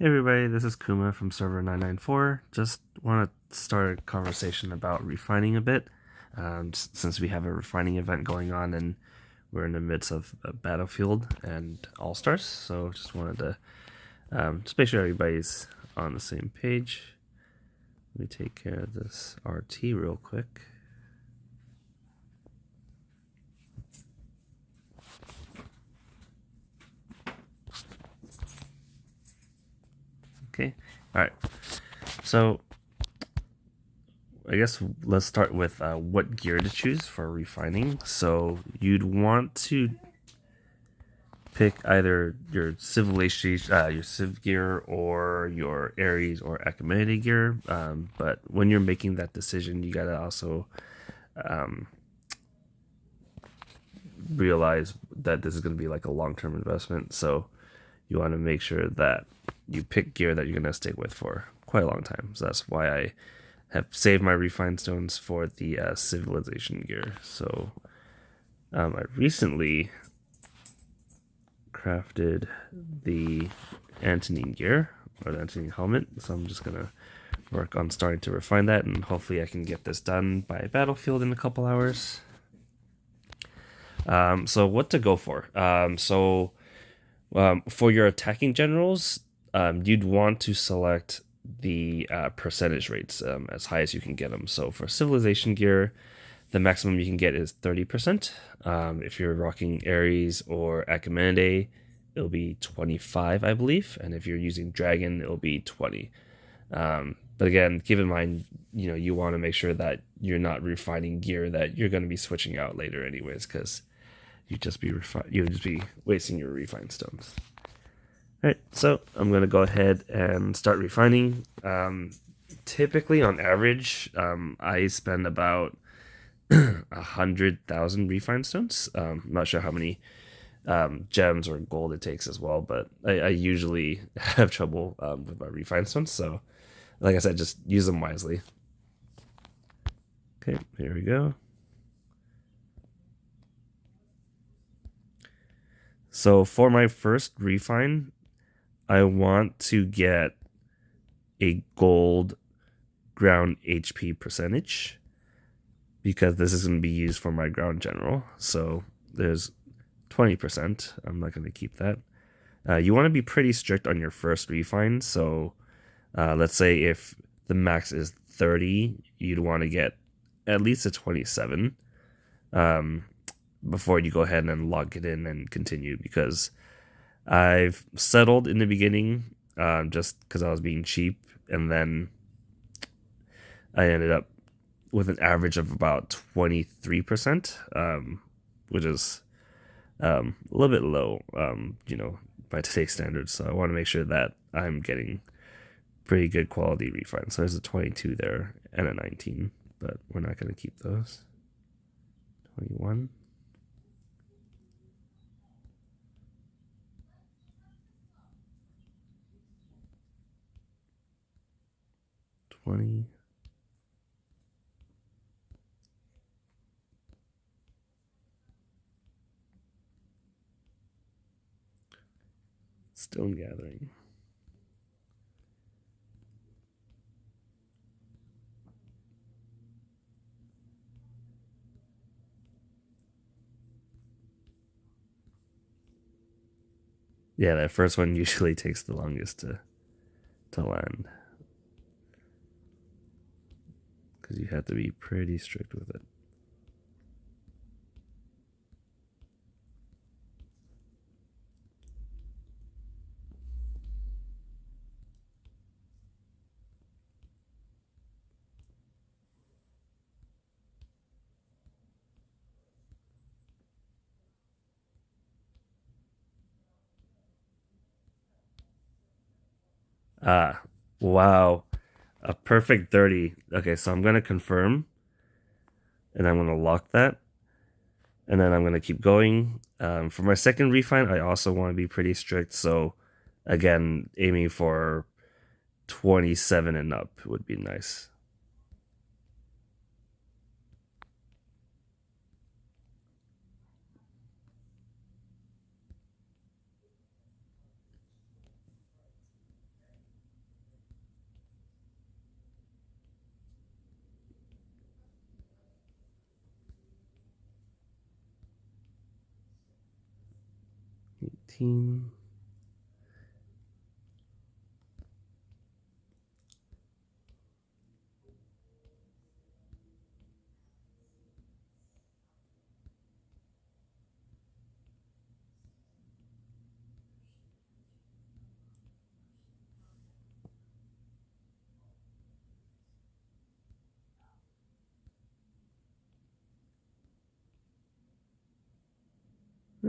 Hey everybody, this is Kuma from server 994. Just want to start a conversation about refining a bit, since we have a refining event going on and we're in the midst of a Battlefield and All-Stars. So just wanted to just make sure everybody's on the same page. Let me take care of this RT real quick. Okay, all right. So I guess let's start with what gear to choose for refining. So you'd want to pick either your your Civ gear, or your Ares or Achaemenid gear. But when you're making that decision, you gotta also realize that this is gonna be like a long-term investment. So you want to make sure that you pick gear that you're gonna stick with for quite a long time. So that's why I have saved my refined stones for the civilization gear. So I recently crafted the Antonine gear, or the Antonine helmet, so I'm just gonna work on starting to refine that, and hopefully I can get this done by Battlefield in a couple hours. So what to go for? For your attacking generals, you'd want to select the percentage rates as high as you can get them. So for civilization gear, the maximum you can get is 30%. If you're rocking Ares or Achaemenid, it'll be 25, I believe. And if you're using Dragon, it'll be 20. But again, keep in mind, you want to make sure that you're not refining gear that you're going to be switching out later anyways, because you'd just be wasting your refined stones. All right, so I'm going to go ahead and start refining. Typically, on average, I spend about 100,000 refined stones. I'm not sure how many gems or gold it takes as well, but I usually have trouble with my refined stones. So, like I said, just use them wisely. Okay, here we go. So for my first refine, I want to get a gold ground HP percentage, because this is going to be used for my ground general. So there's 20%. I'm not going to keep that. You want to be pretty strict on your first refine. So let's say if the max is 30, you'd want to get at least a 27 before you go ahead and log it in and continue, because I've settled in the beginning just because I was being cheap, and then I ended up with an average of about 23%, which is a little bit low, by today's standards. So I want to make sure that I'm getting pretty good quality refines. So there's a 22 there and a 19, but we're not going to keep those. 21. Stone gathering. Yeah, that first one usually takes the longest to land, because you have to be pretty strict with it. Ah, wow. A perfect 30. Okay, so I'm going to confirm, and I'm going to lock that, and then I'm going to keep going. For my second refine, I also want to be pretty strict. So, again, aiming for 27 and up would be nice. 18.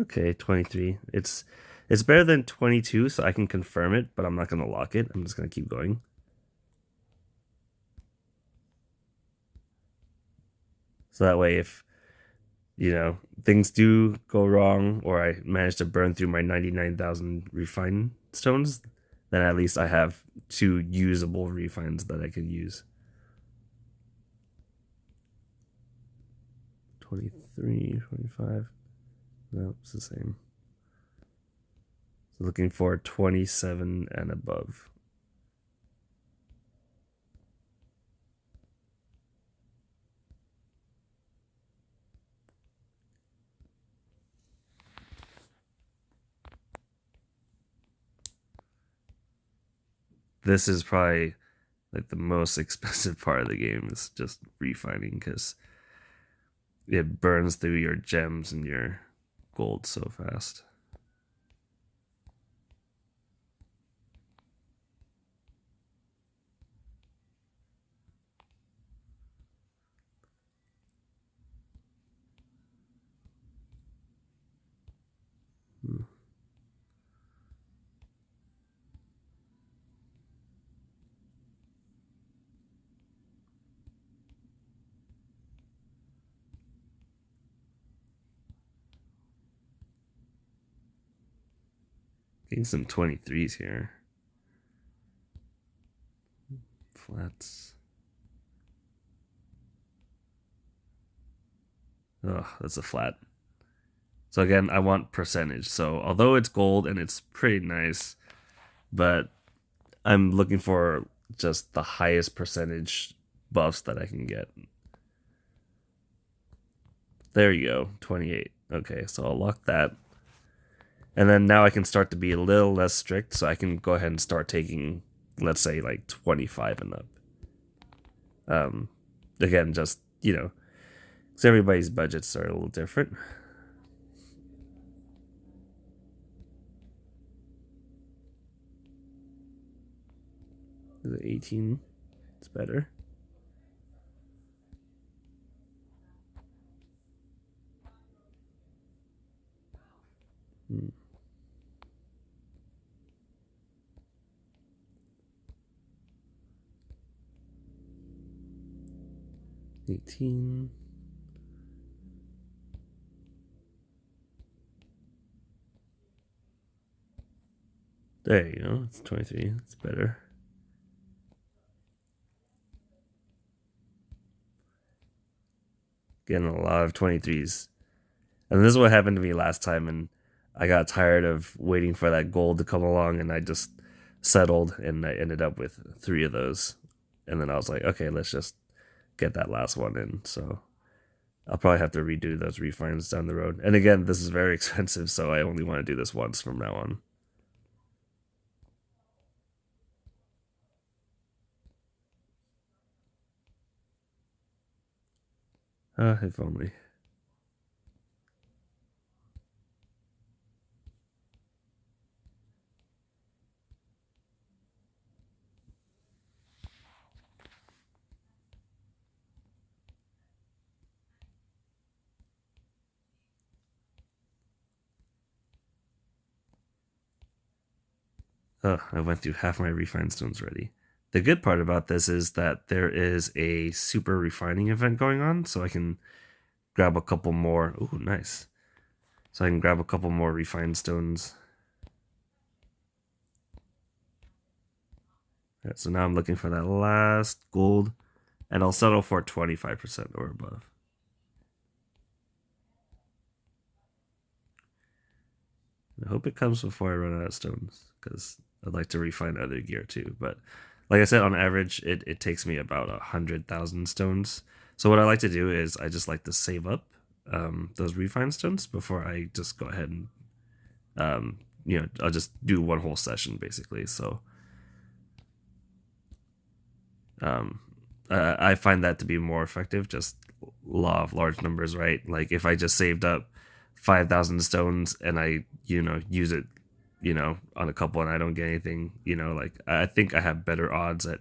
Okay, 23. It's better than 22, so I can confirm it, but I'm not gonna lock it. I'm just gonna keep going. So that way, if things do go wrong, or I manage to burn through my 99,000 refine stones, then at least I have 2 usable refines that I can use. 23, 25. No, it's the same. So looking for 27 and above. This is probably like the most expensive part of the game, is just refining, because it burns through your gems and your gold so fast. Hmm. Getting some 23s here. Flats. Oh, that's a flat. So again, I want percentage. So although it's gold and it's pretty nice, but I'm looking for just the highest percentage buffs that I can get. There you go, 28. Okay, so I'll lock that. And then now I can start to be a little less strict, so I can go ahead and start taking, let's say, like 25 and up. Again, just, because everybody's budgets are a little different. The 18, it's better. Hmm. 18. There you go. It's 23. It's better. Getting a lot of 23s. And this is what happened to me last time, and I got tired of waiting for that gold to come along, and I just settled, and I ended up with 3 of those. And then I was like, okay, let's just get that last one in. So I'll probably have to redo those refines down the road. And again, this is very expensive, so I only want to do this once from now on. If only. Oh, I went through half my refine stones already. The good part about this is that there is a super refining event going on, so I can grab a couple more. Ooh, nice. So I can grab a couple more refined stones. Right, so now I'm looking for that last gold, and I'll settle for 25% or above. I hope it comes before I run out of stones, because I'd like to refine other gear too. But like I said, on average, it takes me about 100,000 stones. So what I like to do is I just like to save up those refine stones before I just go ahead and I'll just do one whole session basically. So I find that to be more effective. Just law of large numbers, right? Like if I just saved up 5,000 stones and I use it on a couple and I don't get anything, like I think I have better odds at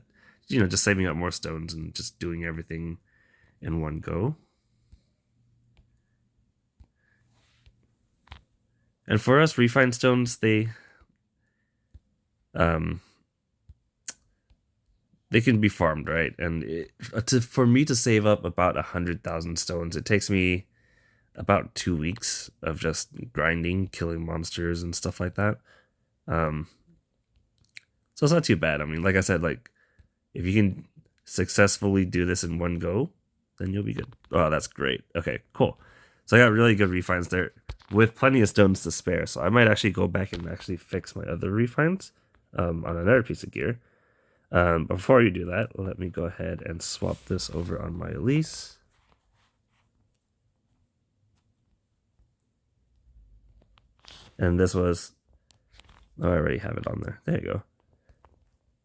just saving up more stones and just doing everything in one go. And for us, refined stones, they can be farmed, right? And for me to save up about 100,000 stones, it takes me about 2 weeks of just grinding, killing monsters and stuff like that. So it's not too bad. I mean, like I said, like if you can successfully do this in one go, then you'll be good. Oh, that's great. Okay, cool. So I got really good refines there with plenty of stones to spare. So I might actually go back and actually fix my other refines on another piece of gear. Before you do that, let me go ahead and swap this over on my Elise. And this was, oh, I already have it on there. There you go.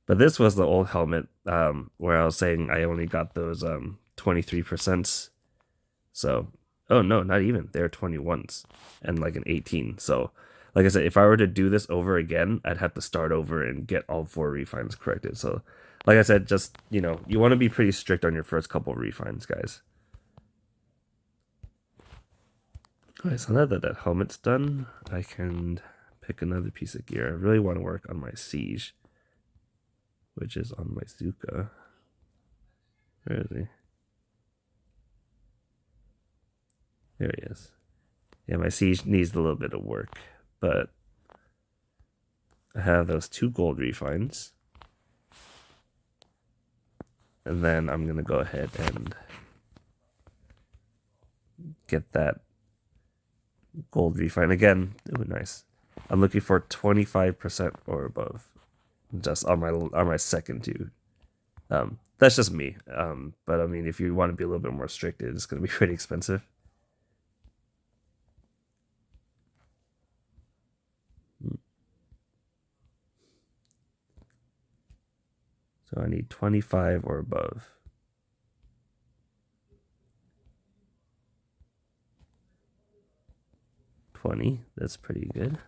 But this was the old helmet where I was saying I only got those 23%. So, oh no, not even. They're 21s and like an 18. So, like I said, if I were to do this over again, I'd have to start over and get all 4 refines corrected. So, like I said, just, you want to be pretty strict on your first couple refines, guys. Alright, so now that helmet's done, I can pick another piece of gear. I really want to work on my siege, which is on my Zuka. Where is he? There he is. Yeah, my siege needs a little bit of work, but I have those 2 gold refines. And then I'm going to go ahead and get that gold refine again. Ooh, nice. I'm looking for 25% or above, just on my second 2. That's just me. But I mean, if you want to be a little bit more strict, it's going to be pretty expensive. So I need 25 or above. 20, that's pretty good.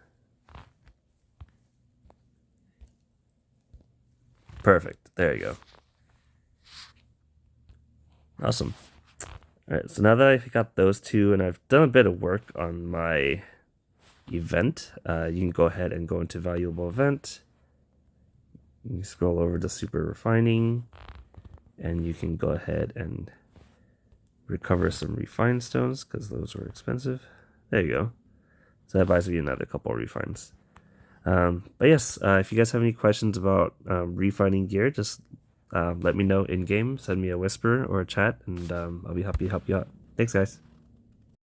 Perfect, there you go. Awesome. All right, so now that I've got those 2 and I've done a bit of work on my event, you can go ahead and go into valuable event. You can scroll over to super refining and you can go ahead and recover some refined stones because those were expensive. There you go. So that buys me another couple of refines. But yes, if you guys have any questions about refining gear, just let me know in game. Send me a whisper or a chat, and I'll be happy to help you out. Thanks, guys.